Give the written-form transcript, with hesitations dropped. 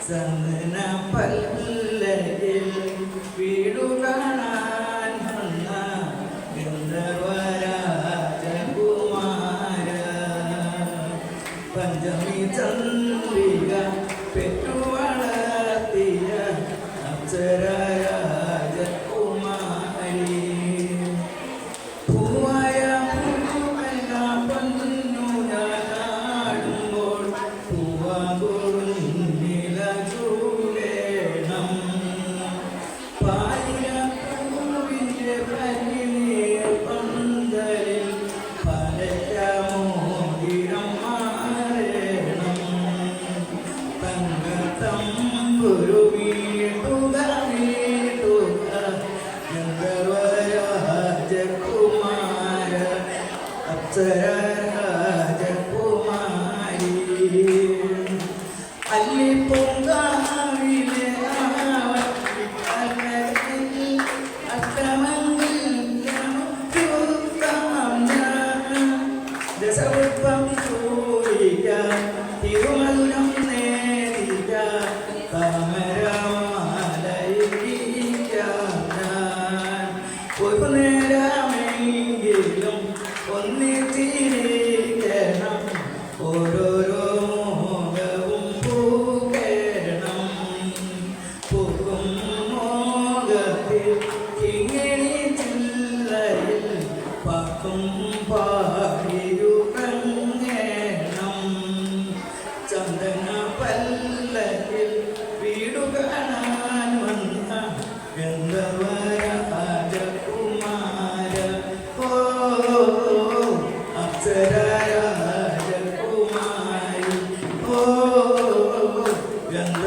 ചന്ദന പല്ലയിൽ വീടു കാണാൻ വന്ന ഗന്ധർവരാജകുമാര പഞ്ചമി ചന്ദ്രിക പെറ്റു വളർത്തിയ അപ്സര രാജകുമാരി പൂവായ പൂവല്ല പൊന്നു ഞാനാടുമ്പോൾ പൂവാകുന്നില ചൂടേണം പാലിയ പൂവിൻ്റെ പനിനീർ പന്തലിൽ പലയമോതിരം മാറേണം തങ്കത്തമ്പുരു വീട്ടുക വീട്ടുക ഗന്ധർവരാജകുമാര അപ്സര രാജകുമാരി അല്ലിപ്പൂങ്കാവിലെ ദശപുഷ്പം ചൂടിക്ക തിരുമധുരം നേരിക്ക താമരമാലയിക്കാൻ ഒരു നേരമെങ്കിലും ഒന്നിച്ചിരിക്കണം ഓരോരോ മോഹവും പൂക്കണം പൂക്കും മോഹത്തിൽ കിങ്ങിണി ചില്ലയിൽ പാക്കും പാടിയുറങ്ങണം ചന്ദന പല്ലയിൽ വീടു കാണാൻ വന്ന ഗന്ധർവരാജകുമാര ഓ അപ്സര രാജകുമാരി ഓ ഗന്ധ